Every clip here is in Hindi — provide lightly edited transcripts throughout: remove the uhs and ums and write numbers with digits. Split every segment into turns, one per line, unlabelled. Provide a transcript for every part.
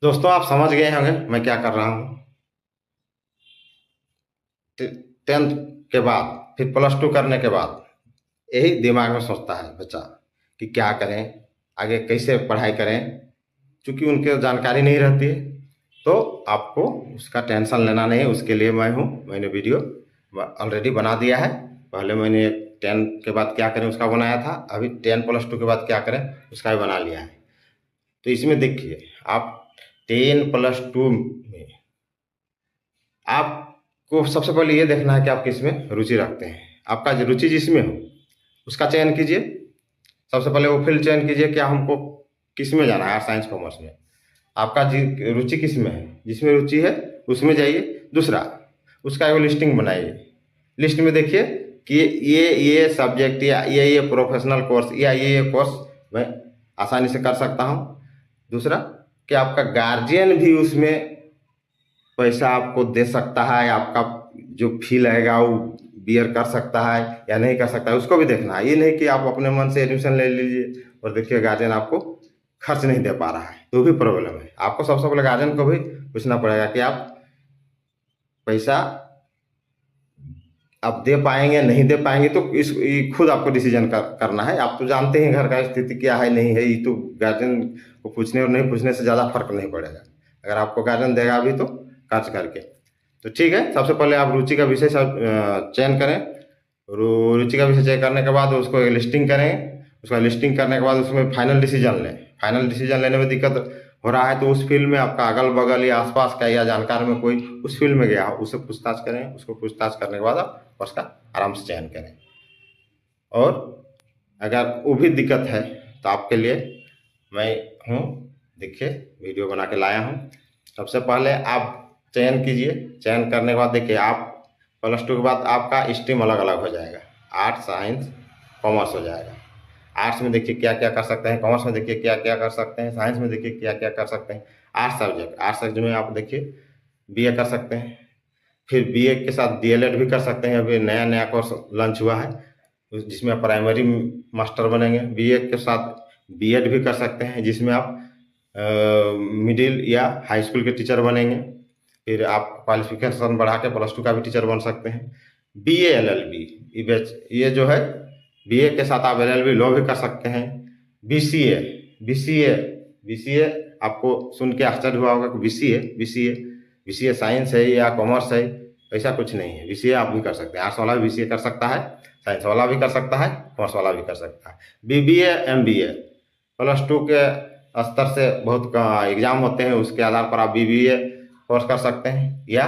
दोस्तों, आप समझ गए होंगे मैं क्या कर रहा हूँ। 10th के बाद फिर +2 करने के बाद यही दिमाग में सोचता है बच्चा कि क्या करें, आगे कैसे पढ़ाई करें। क्योंकि उनके जानकारी नहीं रहती है, तो आपको उसका टेंशन लेना नहीं है। उसके लिए मैंने वीडियो ऑलरेडी बना दिया है। पहले मैंने 10 के बाद क्या करें उसका बनाया था, अभी 10+2 के बाद क्या करें उसका भी बना लिया है। तो इसमें देखिए, आप 10+2 में आपको सबसे पहले ये देखना है कि आप किस में रुचि रखते हैं। आपका रुचि जिसमें हो उसका चयन कीजिए। सबसे पहले वो फील्ड चयन कीजिए कि हमको किस में जाना है, आर्ट साइंस कॉमर्स में। आपका रुचि किस में है, जिसमें रुचि है उसमें जाइए। दूसरा, उसका एक लिस्टिंग बनाइए। लिस्ट में देखिए कि ये सब्जेक्ट या ये प्रोफेशनल कोर्स या ये कोर्स मैं आसानी से कर सकता हूँ। दूसरा, कि आपका गार्जियन भी उसमें पैसा आपको दे सकता है, आपका जो फी लगेगा वो बियर कर सकता है या नहीं कर सकता है, उसको भी देखना है। ये नहीं कि आप अपने मन से एडमिशन ले लीजिए और देखिए गार्जियन आपको खर्च नहीं दे पा रहा है, तो भी प्रॉब्लम है। आपको सबसे पहले गार्जियन को भी पूछना पड़ेगा कि आप पैसा आप दे पाएंगे नहीं दे पाएंगे, तो ये खुद आपको डिसीजन करना है। आप तो जानते हैं घर का स्थिति क्या है नहीं है, ये तो गार्जियन को पूछने और नहीं पूछने से ज़्यादा फर्क नहीं पड़ेगा। अगर आपको गार्जियन देगा भी तो खर्च करके। तो ठीक है, सबसे पहले आप रुचि का विषय चयन करें। रुचि का विषय चयन करने के बाद उसको लिस्टिंग करें। उसका लिस्टिंग करने के बाद उसमें फाइनल डिसीजन लें। फाइनल डिसीजन लेने में दिक्कत हो रहा है तो उस फील्ड में आपका अगल बगल या आसपास का या जानकार में कोई उस फील्ड में गया हो उससे पूछताछ करें। उसको पूछताछ करने के बाद आप उसका आराम से चयन करें। और अगर वो भी दिक्कत है तो आपके लिए मैं हूँ, देखिए वीडियो बना के लाया हूँ। सबसे पहले आप चयन कीजिए। चयन करने के बाद देखिए, आप +2 के बाद आपका स्ट्रीम अलग अलग हो जाएगा। आर्ट साइंस कॉमर्स हो जाएगा। आर्ट्स में देखिए क्या क्या कर सकते हैं, कॉमर्स में देखिए क्या क्या कर सकते हैं, साइंस में देखिए क्या क्या कर सकते हैं। आर्ट्स सब्जेक्ट में आप देखिए बीए कर सकते हैं। फिर बीए के साथ डीएलएड भी कर सकते हैं। अभी नया नया कोर्स लॉन्च हुआ है जिसमें प्राइमरी मास्टर बनेंगे। बीए के साथ बीएड भी कर सकते हैं जिसमें आप मिडिल या हाई स्कूल के टीचर बनेंगे। फिर आप क्वालिफिकेशन बढ़ा के +2 का भी टीचर बन सकते हैं। बीए एलएलबी ये जो है, बीए के साथ आप एलएलबी लॉ भी कर सकते हैं। बीसीए बीसीए बीसीए आपको सुन के आश्चर्य हुआ होगा कि बीसीए बीसीए बीसीए साइंस है या कॉमर्स है, ऐसा कुछ नहीं है। बीसीए आप भी कर सकते हैं। आर्ट्स वाला भी बीसीए कर सकता है, साइंस वाला भी कर सकता है, कॉमर्स वाला भी कर सकता है। बीबीए एमबीए +2 के स्तर से बहुत एग्जाम होते हैं, उसके आधार पर आप बीबीए कोर्स कर सकते हैं। या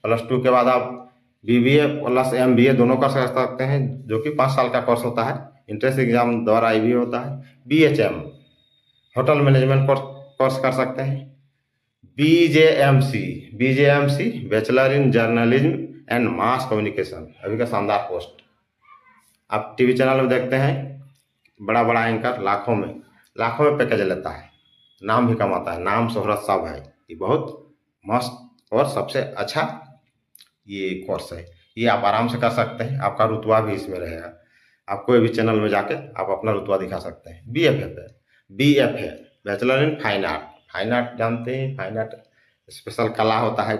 +2 के बाद आप बीबीए प्लस एमबीए दोनों कर सकते हैं, जो कि 5 साल का कोर्स होता है। इंट्रेंस एग्जाम द्वारा ये भी होता है। बीएचएम होटल मैनेजमेंट कोर्स कर सकते हैं। BJMC BJMC bachelor in journalism and mass communication, अभी का शानदार पोस्ट। आप टीवी चैनल में देखते हैं, बड़ा बड़ा एंकर लाखों में पैकेज लेता है, नाम भी कमाता है। नाम शोहरत सब है। ये बहुत मस्त और सबसे अच्छा ये कोर्स है। ये आप आराम से कर सकते हैं। आपका रुतबा भी इसमें रहेगा। आप कोई भी चैनल में जाके आप अपना रुतबा दिखा सकते हैं। बी एफ है bachelor in fine art. Fine art जानते हैं, फाइन आर्ट स्पेशल कला होता है।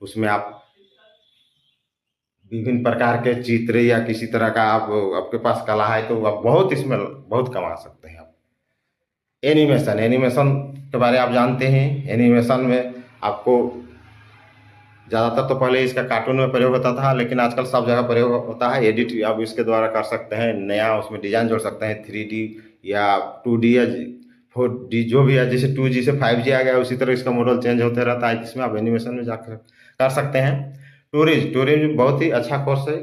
उसमें आप विभिन्न प्रकार के चित्र या किसी तरह का आप आपके पास कला है तो आप बहुत इसमें बहुत कमा सकते हैं। आप एनिमेशन के बारे आप जानते हैं। एनिमेशन में आपको ज़्यादातर तो पहले इसका कार्टून में प्रयोग होता था, लेकिन आजकल सब जगह प्रयोग होता है। एडिट आप इसके द्वारा कर सकते हैं, नया उसमें डिजाइन जोड़ सकते हैं। 3D या 2D या 4D जो भी है, जैसे 2G से 5G आ गया उसी तरह इसका मॉडल चेंज होते रहता है, जिसमें आप एनिमेशन में जाकर कर सकते हैं। टूरिज्म बहुत ही अच्छा कोर्स है।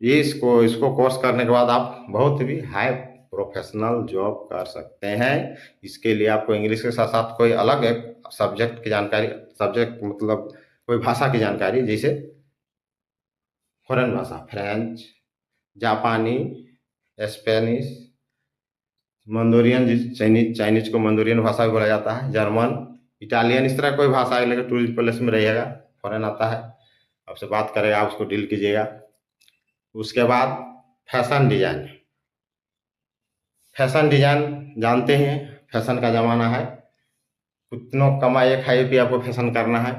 ये इसको इसको कोर्स करने के बाद आप बहुत भी हाई प्रोफेशनल जॉब कर सकते हैं। इसके लिए आपको इंग्लिश के साथ साथ कोई अलग एक सब्जेक्ट की जानकारी, सब्जेक्ट मतलब कोई भाषा की जानकारी, जैसे फॉरेन भाषा, फ्रेंच, जापानी, स्पेनिश, मंदोरियन, चाइनीज को मंदोरियन भाषा भी बोला जाता है, जर्मन, इटालियन, इस तरह कोई भाषा है। लेकिन टूरिस्ट प्लेस में रहिएगा, फॉरेन आता है, आपसे बात करेगा, उसको डील कीजिएगा। उसके बाद फैशन डिजाइन। फैशन डिजाइन जानते हैं, फैशन का ज़माना है। कितनों कमाइए खाइए पिए, आपको फैशन करना है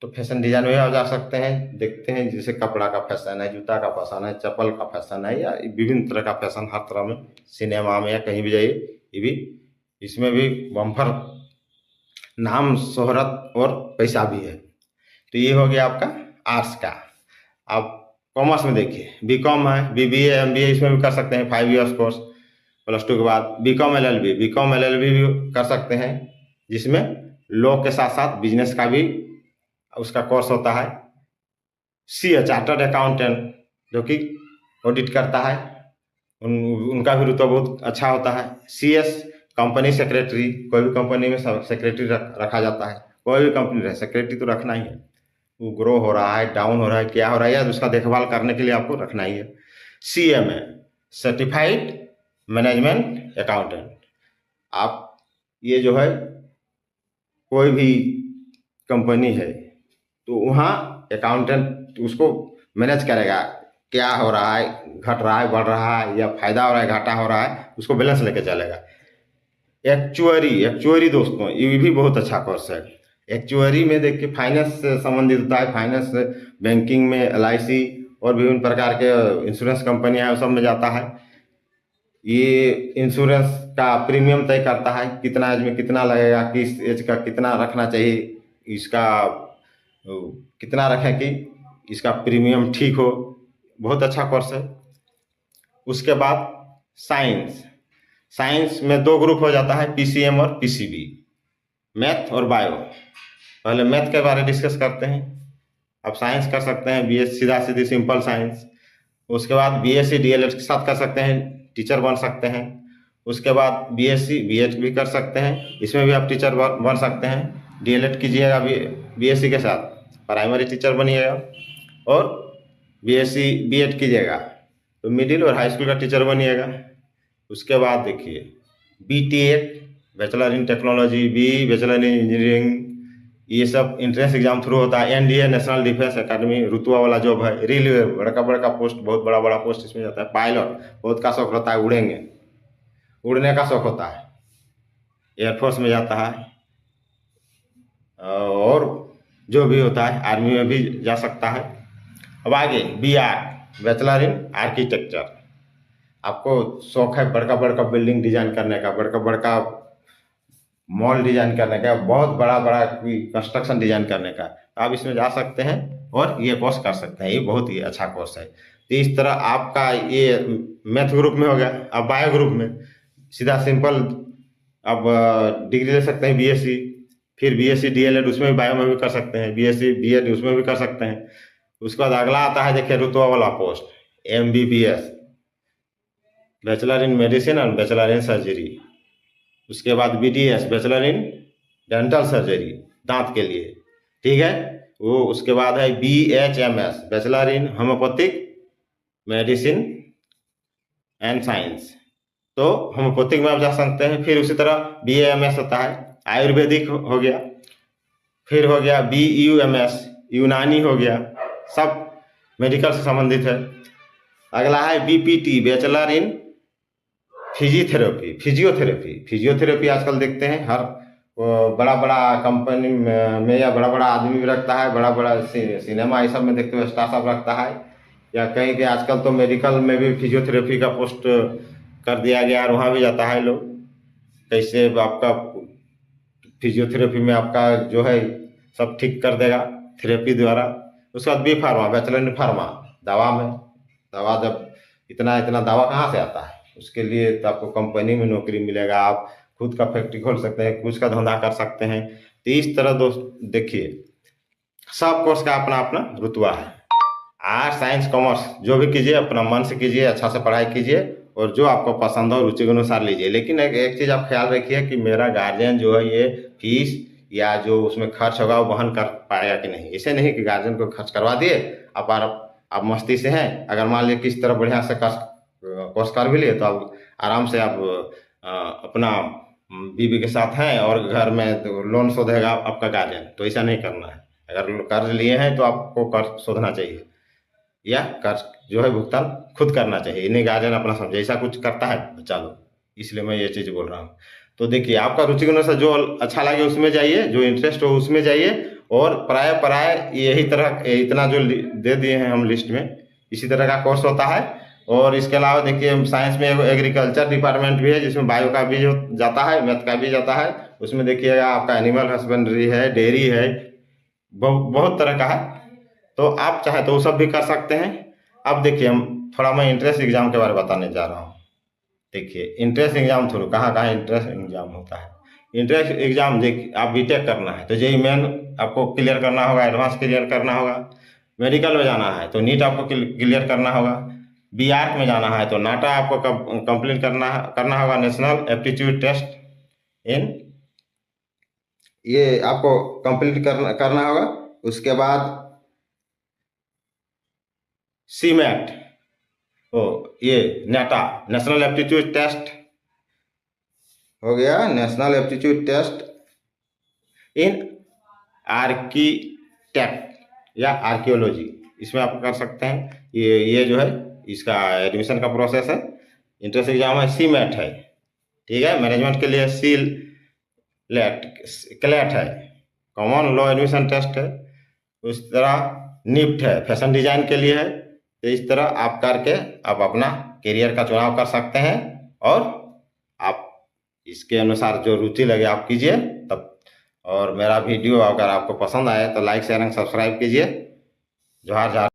तो फैशन डिजाइन में आप जा सकते हैं। देखते हैं जैसे कपड़ा का फैशन है, जूता का फैशन है, चप्पल का फैशन है, या विभिन्न तरह का फैशन हर तरह में, सिनेमा में या कहीं भी जाइए, ये भी इसमें भी बम्पर नाम शोहरत और पैसा भी है। तो ये हो गया आपका आर्ट्स का। आप कॉमर्स में देखिए, बीकॉम है, बीबीए एमबीए इसमें भी कर सकते हैं, 5 इयर्स कोर्स +2 के बाद। बीकॉम एलएलबी भी कर सकते हैं, जिसमें लॉ के साथ साथ बिजनेस का भी उसका कोर्स होता है। सीए चार्टर्ड अकाउंटेंट, जो कि ऑडिट करता है, उनका भी रुतबा बहुत अच्छा होता है। सीएस कंपनी सेक्रेटरी, कोई भी कंपनी में सेक्रेटरी रखा जाता है, कोई भी कंपनी रहे सेक्रेटरी तो रखना ही है। वो ग्रो हो रहा है, डाउन हो रहा है, क्या हो रहा है, या उसका देखभाल करने के लिए आपको रखना ही है। सीएमए सर्टिफाइड मैनेजमेंट अकाउंटेंट, आप ये जो है कोई भी कंपनी है तो वहाँ अकाउंटेंट उसको मैनेज करेगा, क्या हो रहा है, घट रहा है, बढ़ रहा है, या फायदा हो रहा है, घाटा हो रहा है, उसको बैलेंस लेके चलेगा। एक्चुअरी दोस्तों ये भी बहुत अच्छा कोर्स है। एक्चुअरी में देखिए फाइनेंस से संबंधित होता है, फाइनेंस बैंकिंग में एलआईसी और विभिन्न प्रकार के इंश्योरेंस कंपनियां हैं, सब में जाता है। ये इंश्योरेंस का प्रीमियम तय करता है, कितना एज में कितना लगेगा, किस एज का कितना रखना चाहिए, इसका कितना रखें कि इसका प्रीमियम ठीक हो। बहुत अच्छा कोर्स है। उसके बाद साइंस में 2 ग्रुप हो जाता है, पीसीएम और पीसीबी, मैथ और बायो। पहले मैथ के बारे में डिस्कस करते हैं। आप साइंस कर सकते हैं, बीएस सीधा सीधी सिंपल साइंस। उसके बाद बीएससी डीएलएड के साथ कर सकते हैं, टीचर बन सकते हैं। उसके बाद बीएससी बीएड भी कर सकते हैं, इसमें भी आप टीचर बन सकते हैं। डीएलएड कीजिएगा बीएससी के साथ, प्राइमरी टीचर बनिएगा, और बीएससी बीएड कीजिएगा तो मिडिल और हाई स्कूल का टीचर बनिएगा। उसके बाद देखिए BTech, bachelor in technology, bachelor in engineering, ये सब इंट्रेंस एग्जाम थ्रू होता है। एनडीए नेशनल डिफेंस एकेडमी रुतबा वाला जॉब है। रेलवे बड़ा पोस्ट, बहुत बड़ा पोस्ट इसमें जाता है। पायलट, बहुत का शौक रहता है, उड़ने का शौक होता है, एयरफोर्स में जाता है, और जो भी होता है आर्मी में भी जा सकता है। अब आगे बीआर, बैचलर इन आर्किटेक्चर, आपको शौक है बड़का बिल्डिंग डिजाइन करने का, बड़का मॉल डिजाइन करने का, बहुत बड़ा कंस्ट्रक्शन डिजाइन करने का, आप इसमें जा सकते हैं और ये कोर्स कर सकते हैं। ये बहुत ही अच्छा कोर्स है। तो इस तरह आपका ये मैथ ग्रुप में हो गया। अब बायो ग्रुप में सीधा सिंपल अब डिग्री ले सकते हैं, बीएससी, फिर बीएससी डीएलएड उसमें भी बायो में भी कर सकते हैं, बीएससी बीएड उसमें भी कर सकते हैं। उसके बाद अगला आता है देखिए रुतबा वाला post, MBBS, bachelor in medicine और बैचलर इन सर्जरी। उसके बाद BDS, bachelor in dental surgery, दांत के लिए, ठीक है। वो उसके बाद है BHMS, bachelor in homeopathic medicine and science, तो होम्योपैथिक में आप जा सकते हैं। फिर उसी तरह बीएएमएस होता है, आयुर्वेदिक हो गया। फिर हो गया बीयूएमएस, यूनानी हो गया, सब मेडिकल से संबंधित है। अगला है बीपीटी, बैचलर इन फिजियोथेरेपी आजकल देखते हैं हर बड़ा कंपनी में या बड़ा आदमी भी रखता है, बड़ा सिनेमा ये सब में देखते हुए स्टार सब रखता है, या कहीं के आजकल तो मेडिकल में भी फिजियोथेरेपी का पोस्ट कर दिया गया और वहाँ भी जाता है लोग। कैसे आपका फिजियोथेरेपी में आपका जो है सब ठीक कर देगा थेरेपी द्वारा। उसके बाद B pharma, bachelor in pharma, दवा में, दवा जब इतना दवा कहाँ से आता है, उसके लिए तो आपको कंपनी में नौकरी मिलेगा, आप खुद का फैक्ट्री खोल सकते हैं, कुछ का धंधा कर सकते हैं। तो इस तरह दोस्त देखिए सब कोर्स का अपना अपना रुतबा है। आर्ट्स साइंस कॉमर्स जो भी कीजिए अपना मन से कीजिए, अच्छा से पढ़ाई कीजिए, और जो आपको पसंद हो रुचि के अनुसार लीजिए। लेकिन एक चीज़ आप ख्याल रखिए कि मेरा गार्जियन जो है ये फीस या जो उसमें खर्च होगा वो वहन कर पाएगा कि नहीं। ऐसे नहीं कि गार्जियन को खर्च करवा दिए, आप मस्ती से हैं, अगर मान लीजिए किस तरह बढ़िया से कोर्स कर भी लिए तो आप आराम से आप अपना बीवी के साथ हैं और घर में तो लोन शोधेगा आपका गार्जियन, तो ऐसा नहीं करना है। अगर कर्ज लिए हैं तो आपको कर्ज शोधना चाहिए, या कर्ज जो है भुगतान खुद करना चाहिए, नहीं गार्जियन अपना समझे। ऐसा कुछ करता है बच्चा लोग, इसलिए मैं ये चीज़ बोल रहा हूँ। तो देखिए आपका रुचि के अनुसार जो अच्छा लगे उसमें जाइए, जो इंटरेस्ट हो उसमें जाइए। और प्राय यही तरह इतना जो दे दिए हैं हम लिस्ट में, इसी तरह का कोर्स होता है। और इसके अलावा देखिए साइंस में एग्रीकल्चर डिपार्टमेंट भी है, जिसमें बायो का भी जो जाता है, मैथ का भी जाता है। उसमें देखिएगा आपका एनिमल हस्बेंड्री है, डेयरी है, बहुत तरह का है। तो आप चाहे तो वो सब भी कर सकते हैं। अब देखिए हम थोड़ा मैं इंट्रेंस एग्जाम के बारे में बताने जा रहा हूँ। देखिए इंट्रेंस एग्जाम थ्रू कहाँ कहाँ इंट्रेंस एग्जाम होता है। इंट्रेंस एग्जाम देखिए आप बीटेक करना है तो जेईई मेन आपको क्लियर करना होगा, एडवांस क्लियर करना होगा। मेडिकल में जाना है तो नीट आपको क्लियर करना होगा। बी आर्क में जाना है तो नाटा आपको कंप्लीट करना होगा, नेशनल एप्टीट्यूड टेस्ट इन, ये आपको कंप्लीट करना होगा। उसके बाद सीमेट, ओ ये नाटा नेशनल एप्टीट्यूड टेस्ट हो गया, नेशनल एप्टीट्यूड टेस्ट इन आर्किटेक्ट या आर्कियोलॉजी, इसमें आप कर सकते हैं। ये जो है इसका एडमिशन का प्रोसेस है। इंट्रेंस एग्जाम है, सीमेट है, ठीक है। मैनेजमेंट के लिए सी क्लेट है, कॉमन लॉ एडमिशन टेस्ट है। उस तरह निफ्ट है, फैशन डिजाइन के लिए है। तो इस तरह आप करके आप अपना करियर का चुनाव कर सकते हैं। और आप इसके अनुसार जो रुचि लगे आप कीजिए तब। और मेरा वीडियो अगर आपको पसंद आए तो लाइक शेयर एंड सब्सक्राइब कीजिए। जोहार जोहार।